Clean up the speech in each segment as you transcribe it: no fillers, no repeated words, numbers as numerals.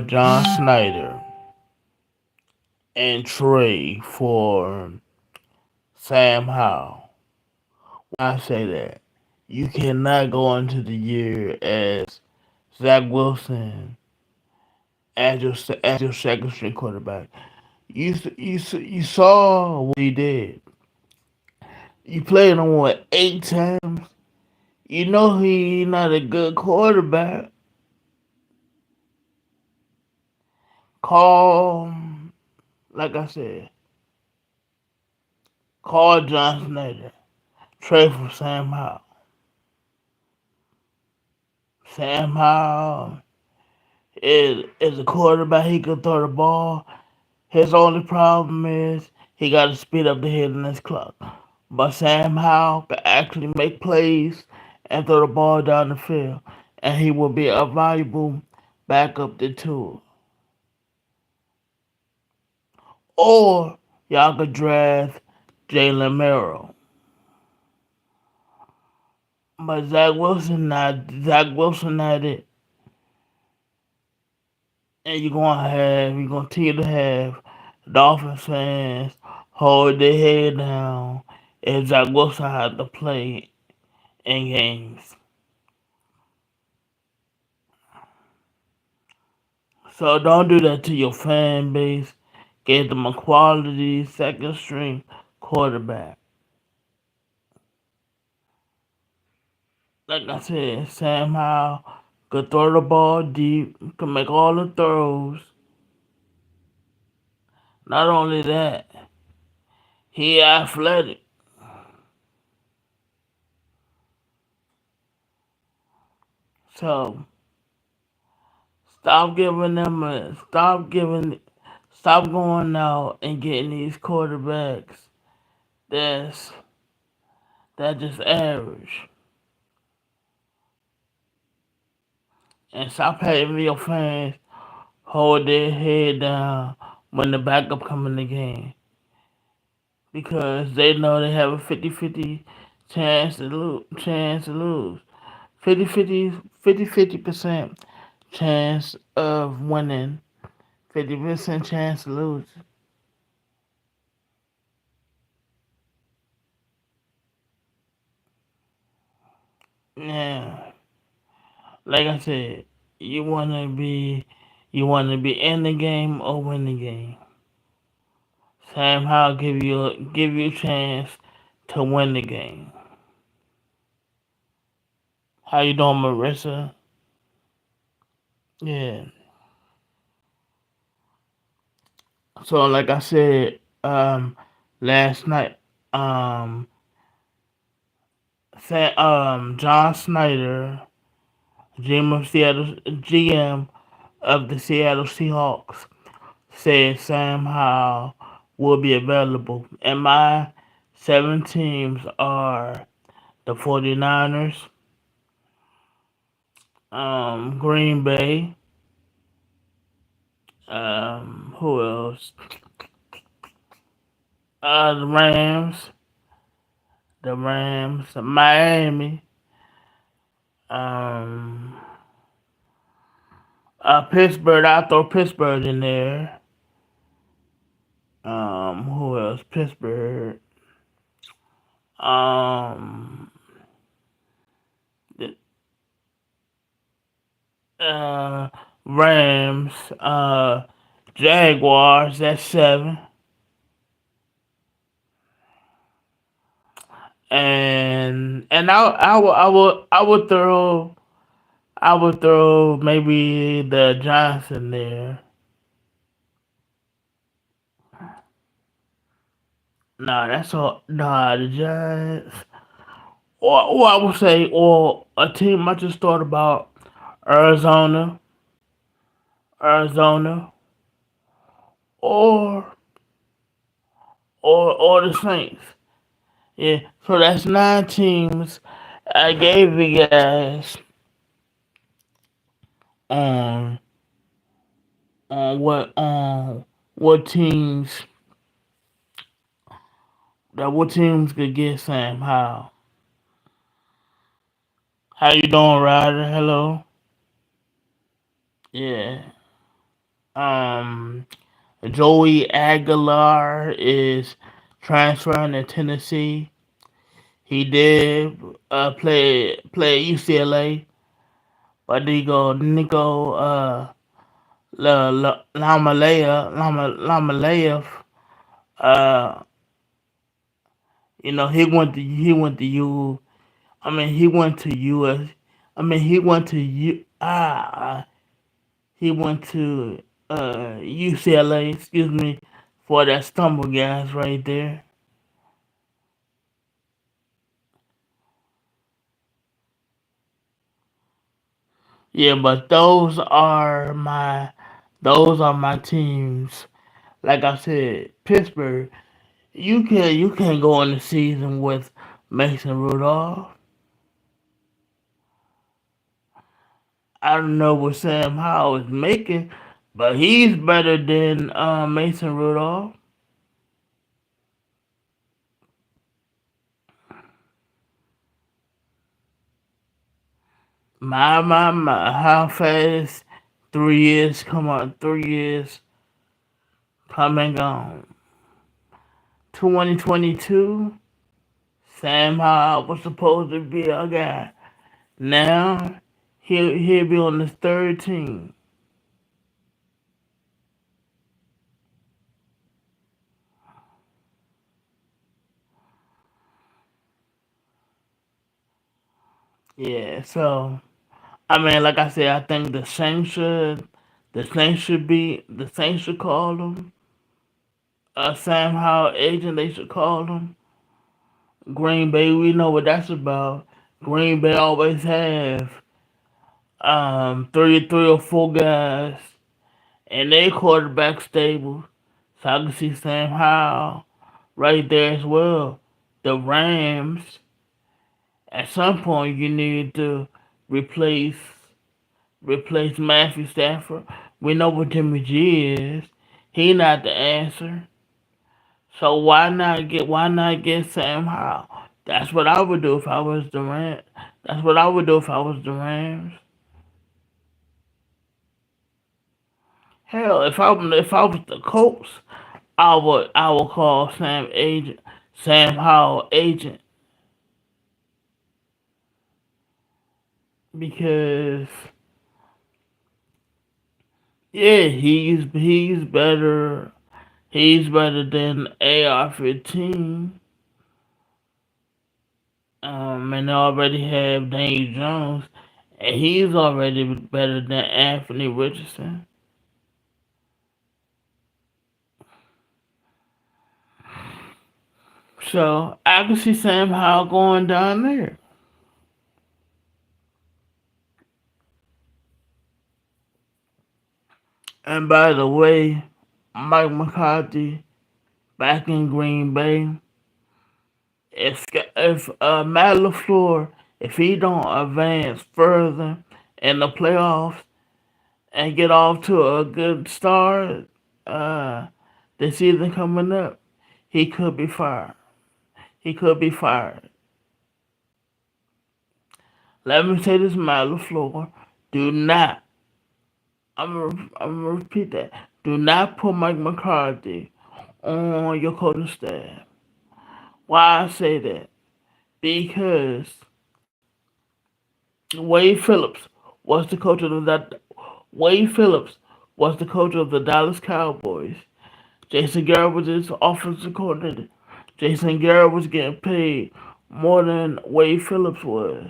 John Snyder and trade for Sam Howell. When I say that, you cannot go into the year as Zach Wilson as your second string quarterback. You saw what he did. You played him what 8 times. You know he not a good quarterback. Call, like I said, call John Snyder. Trade for Sam Howell. Sam Howell is a quarterback. He can throw the ball. His only problem is he got to speed up the hit in his clock. But Sam Howell can actually make plays and throw the ball down the field, and he will be a valuable backup to Tua. Or y'all could draft Jalen Merrill. But Zach Wilson not it. And you're gonna continue to have Dolphins fans hold their head down if Zach Wilson had to play in games. So don't do that to your fan base. Get them a quality second string quarterback. Like I said, Sam Howell could throw the ball deep, could make all the throws. Not only that, he athletic. So stop going out and getting these quarterbacks that's that just average, and stop having your fans hold their head down when the backup come in the game because they know they have a 50-50 chance to lose. 50-50% chance of winning, 50% chance to lose. Yeah, like I said, you wanna be you wanna be in the game or win the game. Sam Howell give you a chance to win the game. How you doing, Marissa? Yeah. So like I said, last night, John Snyder, GM of the Seattle Seahawks, said Sam Howell will be available. And my 7 teams are the 49ers, Green Bay, who else? The Rams, Miami, um, Pittsburgh. I throw Pittsburgh in there. Who else? Pittsburgh. Um, the, uh, Rams. Jaguars. That's 7. And I would throw maybe the Giants in there. Nah, that's all. Nah, the Giants. Or I would say, or a team I just thought about, Arizona, Arizona, or or the Saints. Yeah, so that's 9 teams. I gave you guys on what teams what teams could get Sam Howell. How you doing, Ryder? Hello. Yeah. Um, Joey Aguilar is transferring to Tennessee. He did play at UCLA, but Nico Lamalea, uh, he went to U. I mean, he went to US. I mean, he went to U. He went to UCLA. Excuse me for that stumble, guys, right there. Yeah, but those are my teams. Like I said, Pittsburgh. You can't go in the season with Mason Rudolph. I don't know what Sam Howell is making, but he's better than Mason Rudolph. My! How fast 3 years come on? 3 years come and gone. 2022, Sam Howell was supposed to be a guy. Now he'll be on the third team. Yeah, so I mean, like I said, I think the Saints should call him. Sam Howell agent, they should call him. Green Bay, we know what that's about. Green Bay always have three or four guys, and they quarterback stable. So I can see Sam Howell right there as well. The Rams, at some point, you need to replace replace Matthew Stafford. We know what Jimmy G is. He not the answer. So why not get Sam Howell? That's what I would do if I was the Rams. That's what I would do if I was the Rams. Hell, if I was the Colts, I would call Sam Howell agent because yeah, he's better than AR-15. And they already have Daniel Jones, and he's already better than Anthony Richardson. So I can see Sam Howell going down there. And by the way, Mike McCarthy back in Green Bay. If Matt Lafleur, if he don't advance further in the playoffs and get off to a good start, uh, the season coming up, he could be fired. He could be fired. Let me say this, Matt LaFleur. Do not, I'm gonna repeat that. Do not put Mike McCarthy on your coaching staff. Why I say that? Because Wade Phillips was the coach of the Wade Phillips was the coach of the Dallas Cowboys. Jason Garrett was his offensive coordinator. Jason Garrett was getting paid more than Wade Phillips was.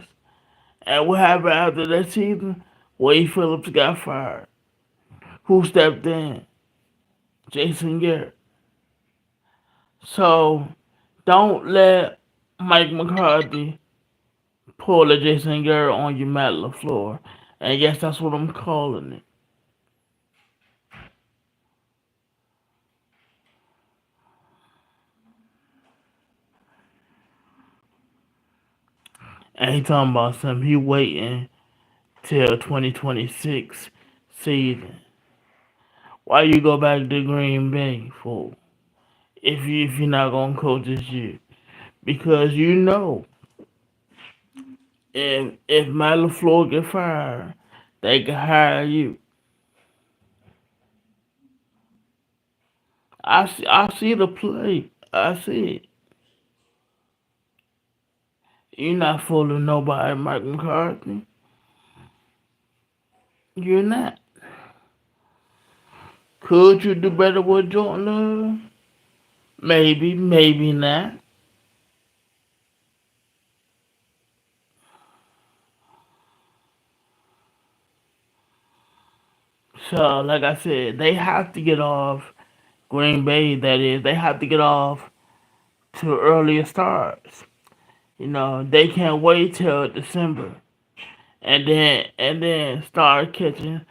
And what happened after that season? Wade Phillips got fired. Who stepped in? Jason Garrett. So don't let Mike McCarthy pull a Jason Garrett on you, Matt LaFleur. And yes, that's what I'm calling it. And he talking about something. He waiting till 2026 season. Why you go back to Green Bay for? If you're not gonna coach this year, because you know if Matt LaFleur get fired, they can hire you. I see the play. I see it. You're not fooling nobody, Mike McCarthy. You're not. Could you do better with Jordan Love? Maybe, maybe not. So, like I said, they have to get off Green Bay. That is, they have to get off to earlier starts. They can't wait till December and then start catching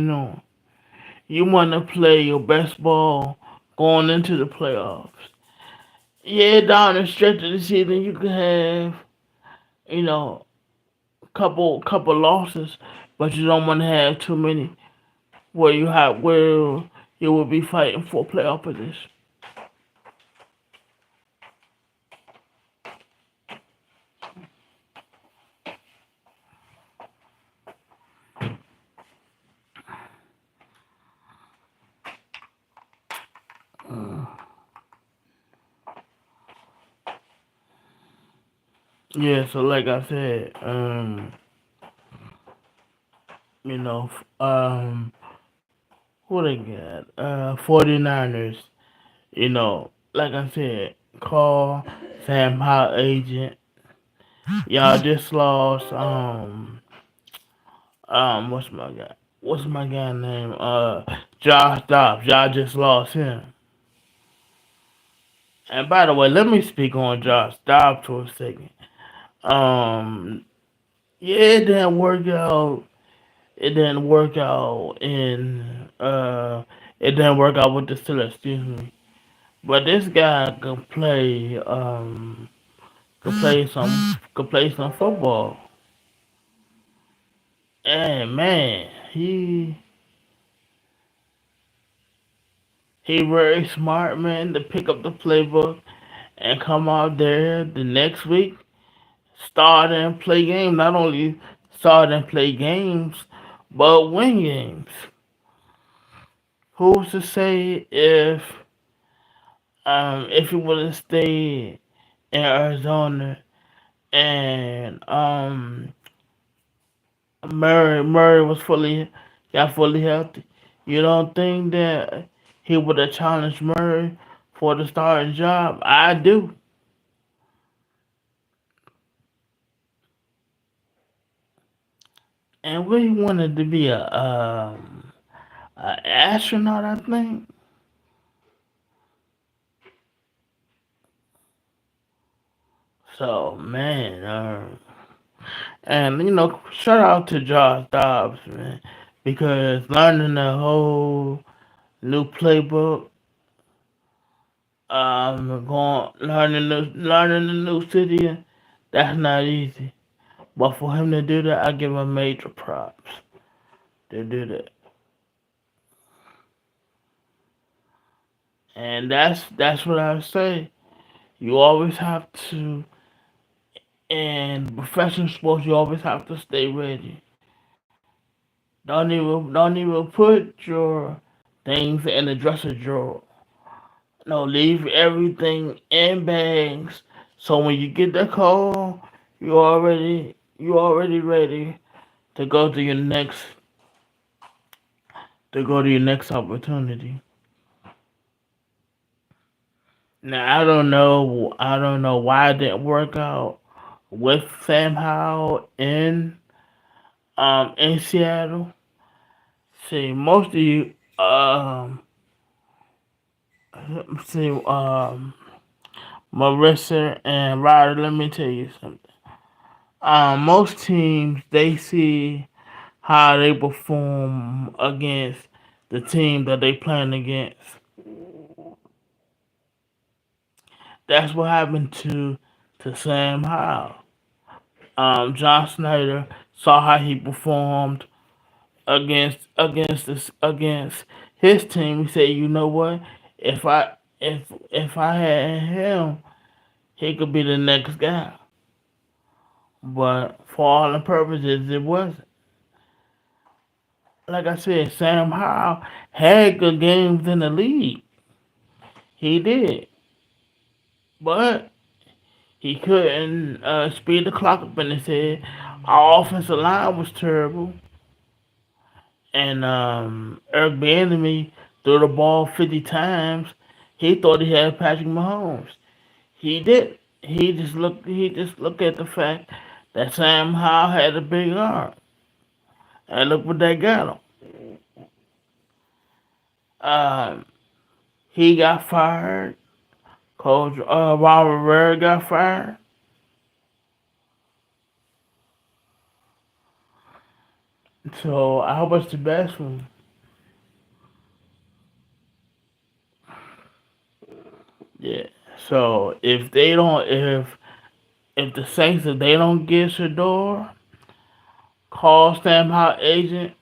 on. You want to play your best ball going into the playoffs. Yeah, down the stretch of the season, you can have you know couple losses, but you don't want to have too many where you will be fighting for playoff position. Yeah, so like I said, you know, who they got? 49ers, like I said, call Sam Howell agent. Y'all just lost what's my guy name? Josh Dobbs. Y'all just lost him. And by the way, let me speak on Josh Dobbs for a second. Um yeah, it didn't work out it didn't work out with the Steelers, excuse me. But this guy could play some football. And man, he very smart, man, to pick up the playbook and come out there the next week, start and play games. Not only start and play games, but win games. Who's to say if he would have stayed in Arizona and Murray was fully healthy? You don't think that he would have challenged Murray for the starting job? I do. And we wanted to be a astronaut, I think. So man, and shout out to Josh Dobbs, man, because learning the whole new playbook, going learning the new city, that's not easy. But for him to do that, I give him major props to do that. And that's what I say. You always have to, in professional sports, you always have to stay ready. Don't even put your things in the dresser drawer. No, leave everything in bags. So when you get the call, you already ready to go to your next opportunity. Now I don't know why it didn't work out with Sam Howell in Seattle. See, most of you see Marissa and Ryder. Let me tell you something. Most teams they see how they perform against the team that they playing against. That's what happened to Sam Howell. John Snyder saw how he performed against his team. He said, "You know what? If I had him, he could be the next guy." But for all the purposes, it wasn't. Like I said, Sam Howell had good games in the league. He did, but he couldn't speed the clock up, and they said our offensive line was terrible, and Eric Bieniemy threw the ball 50 times. He thought he had Patrick Mahomes. He did. He just looked at the fact that Sam Howell had a big arm, and look what they got him. Um, he got fired. Coach Ron Rivera got fired. So I hope it's the best one. Yeah. So if the Saints if they don't get Shador, call Sam Howell agent,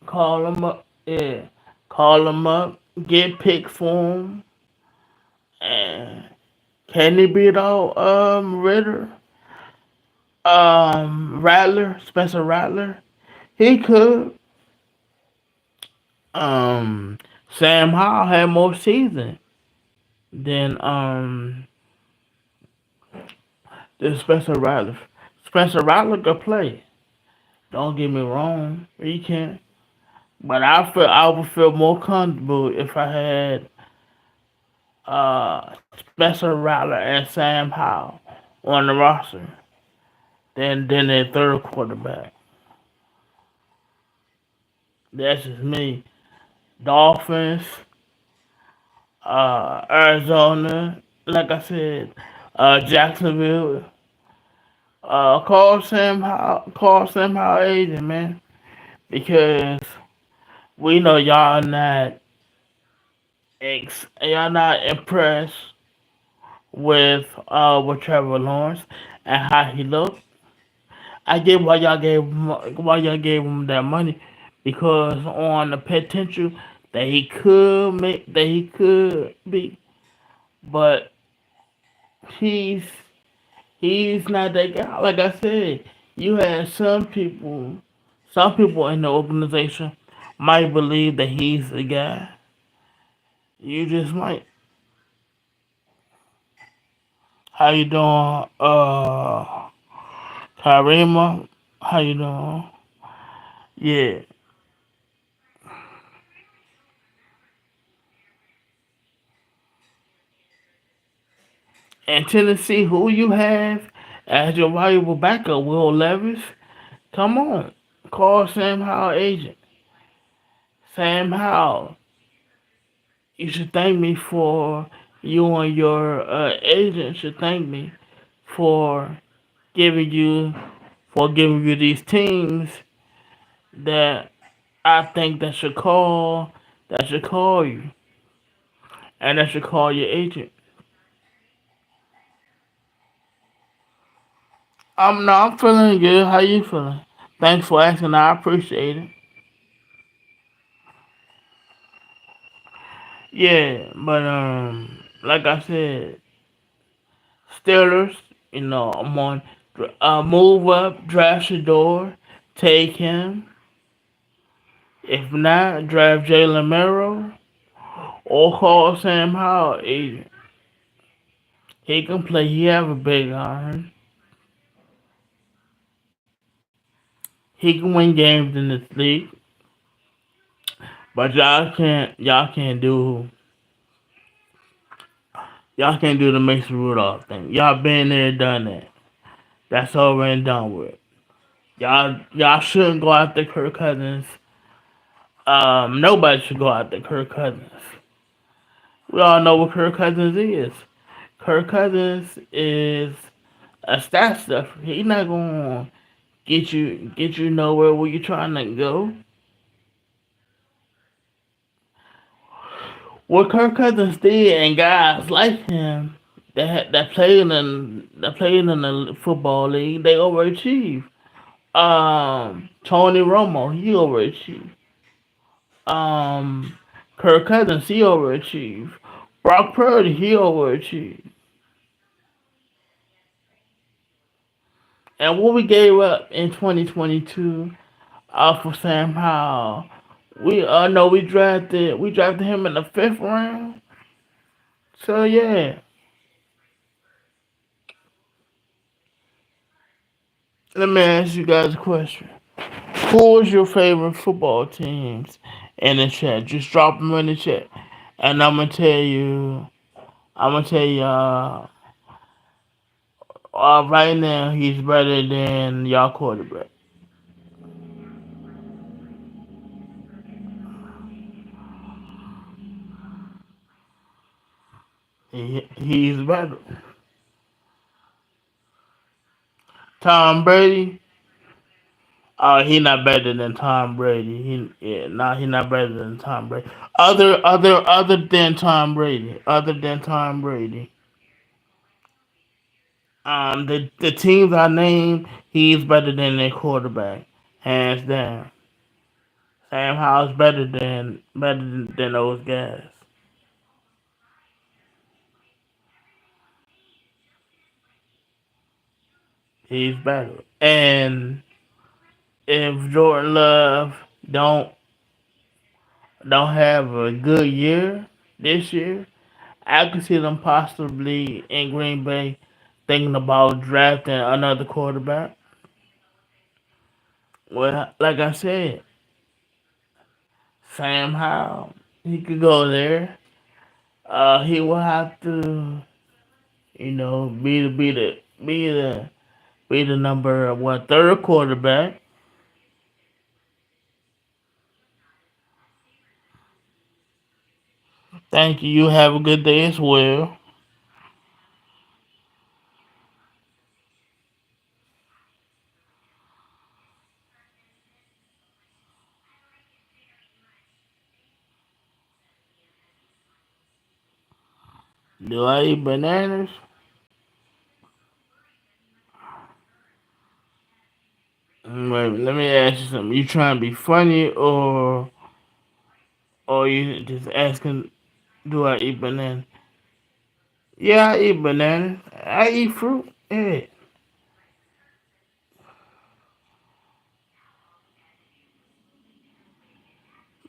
call him up. Yeah, call him up. Get picks for him. And can he beat out Ritter? Rattler, Spencer Rattler. He could. Um, Sam Howell had more season than Spencer Rattler. Spencer Rattler could play. Don't get me wrong, he can. But I would feel more comfortable if I had Spencer Rattler and Sam Howell on the roster than their third quarterback. That's just me. Dolphins, Arizona, like I said, Jacksonville. Call Sam Howell agent, man, because we know y'all not impressed with Trevor Lawrence and how he looked. I get why y'all gave him that money because on the potential that he could be, but he's he's not that guy. Like I said, you had some people in the organization might believe that he's the guy. You just might. How you doing, Karima? How you doing? Yeah. And Tennessee, who you have as your valuable backup, Will Levis? Come on, call Sam Howell agent. Sam Howell, you should thank me for you and your agent should thank me for giving you giving you these teams that I think that should call you and that should call your agent. I'm feeling good. How you feeling? Thanks for asking. I appreciate it. Yeah, but like I said, Steelers. You know, I'm on. Move up, draft Shador, take him. If not, draft Jalen Merrill or call Sam Howell agent. He can play. He have a big arm. He can win games in this league, but y'all can't do the Mason Rudolph thing. Y'all been there, done that. That's over and done with. Y'all shouldn't go after Kirk Cousins. Nobody should go after Kirk Cousins. We all know what Kirk Cousins is. Kirk Cousins is a stat stuffer. He's not gonna get you nowhere where you're trying to go. What Kirk Cousins did, and guys like him that played in the football league, they overachieve. Tony Romo, he overachieved. Um, Kirk Cousins, he overachieved. Brock Purdy, he overachieved. And what we gave up in 2022 for Sam Howell, we drafted him in the fifth round. So yeah, let me ask you guys a question. Who is your favorite football teams in the chat? Just drop them in the chat, and I'm gonna tell you. I'm gonna tell you. Right now he's better than y'all quarterback. He's better. Tom Brady. He not better than Tom Brady. He not better than Tom Brady. Other than Tom Brady. Other than Tom Brady. The teams I named, he's better than their quarterback, hands down. Sam Howell's better than those guys. He's better. And if Jordan Love don't don't have a good year this year, I could see them possibly in Green Bay thinking about drafting another quarterback. Well, like I said, Sam Howell, he could go there. He will have to, be the number third quarterback. Thank you. You have a good day as well. Do I eat bananas? Wait, let me ask you something. You trying to be funny or you just asking? Do I eat bananas? Yeah, I eat bananas. I eat fruit. Yeah,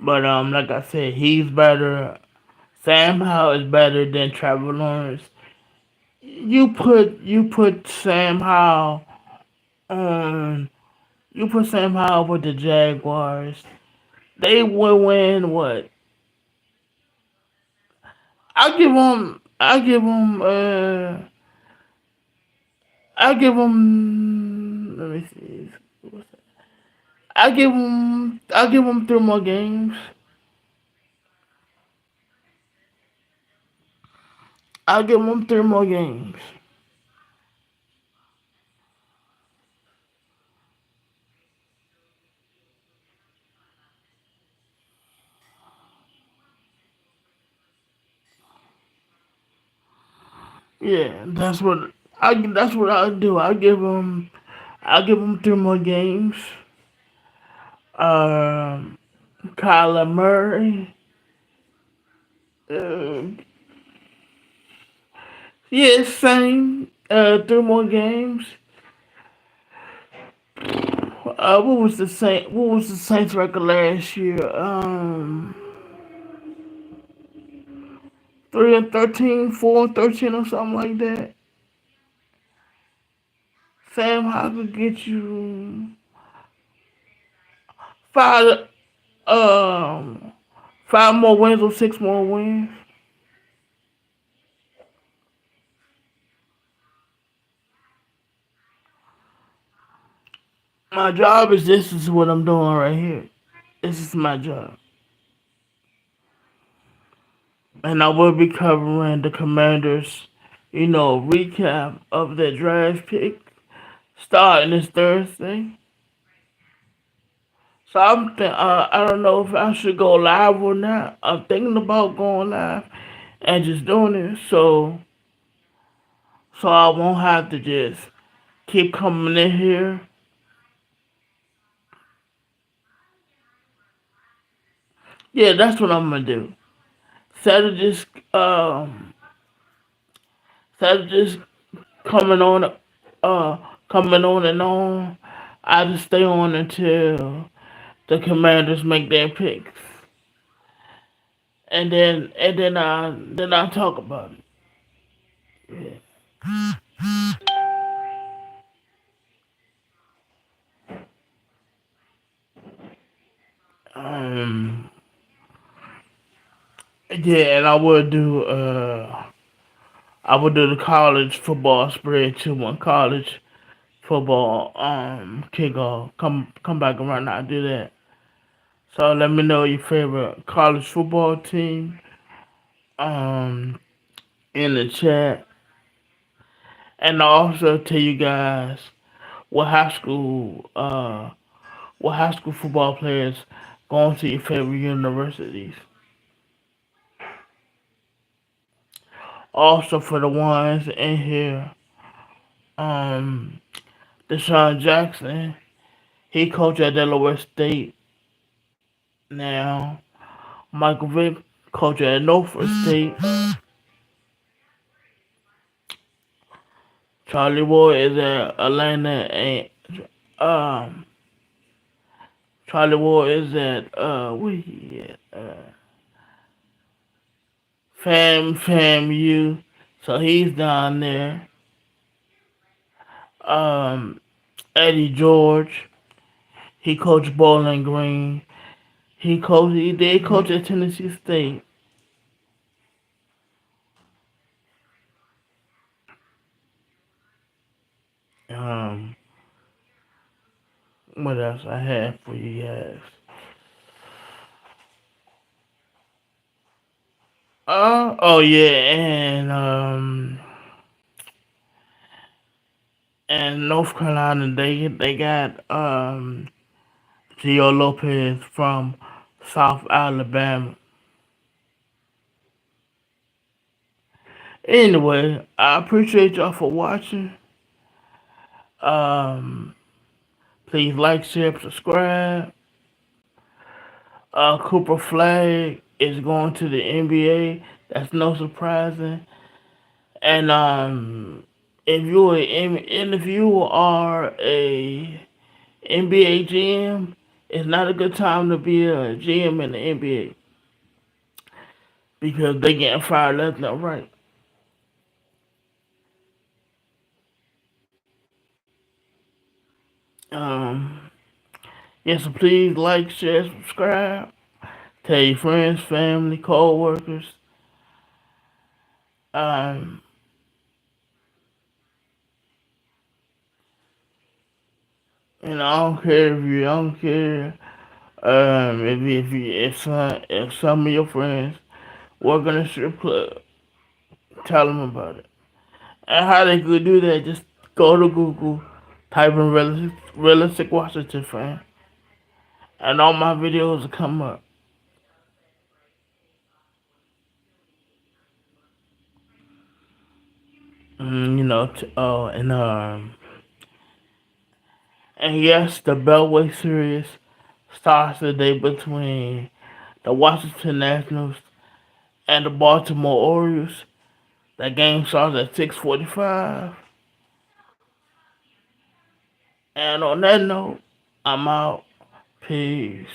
but like I said, he's better. Sam Howell is better than Trevor Lawrence. You put Sam Howell on. You put Sam Howell with the Jaguars. They would win what? I give them. I give them. I give them. Let me see. I give them. I give them three more games. I give them three more games. Yeah, that's what I do. I give them three more games. Um, Kyler Murray. Uh, yeah, same. Three more games. What was the Saints record last year? 3-13, 4-13, or something like that. Sam Howell could get you five, um, five more wins or six more wins. My job is this is what I'm doing right here. This is my job. And I will be covering the Commanders, recap of their draft pick starting this Thursday. So I don't know if I should go live or not. I'm thinking about going live and just doing it so I won't have to just keep coming in here. Yeah, that's what I'm gonna do. Instead of just um instead of just coming on uh coming on and on, I just stay on until the Commanders make their picks. then I talk about it. Yeah. Yeah, and I would do the college football spread too when college football kickoff come back around. I do that. So let me know your favorite college football team um in the chat, and I'll also tell you guys what high school football players going to your favorite universities. Also for the ones in here, um, Deshaun Jackson, he coach at Delaware State now. Michael Vick, coach at Norfolk State. Charlie Ward is at Atlanta, and um, Charlie Ward is at where he at? FAMU, so he's down there. Um, Eddie George, he coached Bowling Green. He did coach at Tennessee State. Um, what else I have for you guys? Oh yeah, and North Carolina they got Gio Lopez from South Alabama. Anyway, I appreciate y'all for watching. Um, please like, share, subscribe. Cooper Flag is going to the NBA. That's no surprising. And if you are a NBA GM, it's not a good time to be a GM in the NBA because they getting fired left and right. Um, yeah, so please like, share, subscribe. Tell your friends, family, co-workers. Um, and I don't care I don't care if some of your friends work in a strip club, tell them about it. And how they could do that, just go to Google, type in realistic Washington fan, and all my videos will come up. You know, and yes, the Beltway series starts today between the Washington Nationals and the Baltimore Orioles. That game starts at 6:45. And on that note, I'm out. Peace.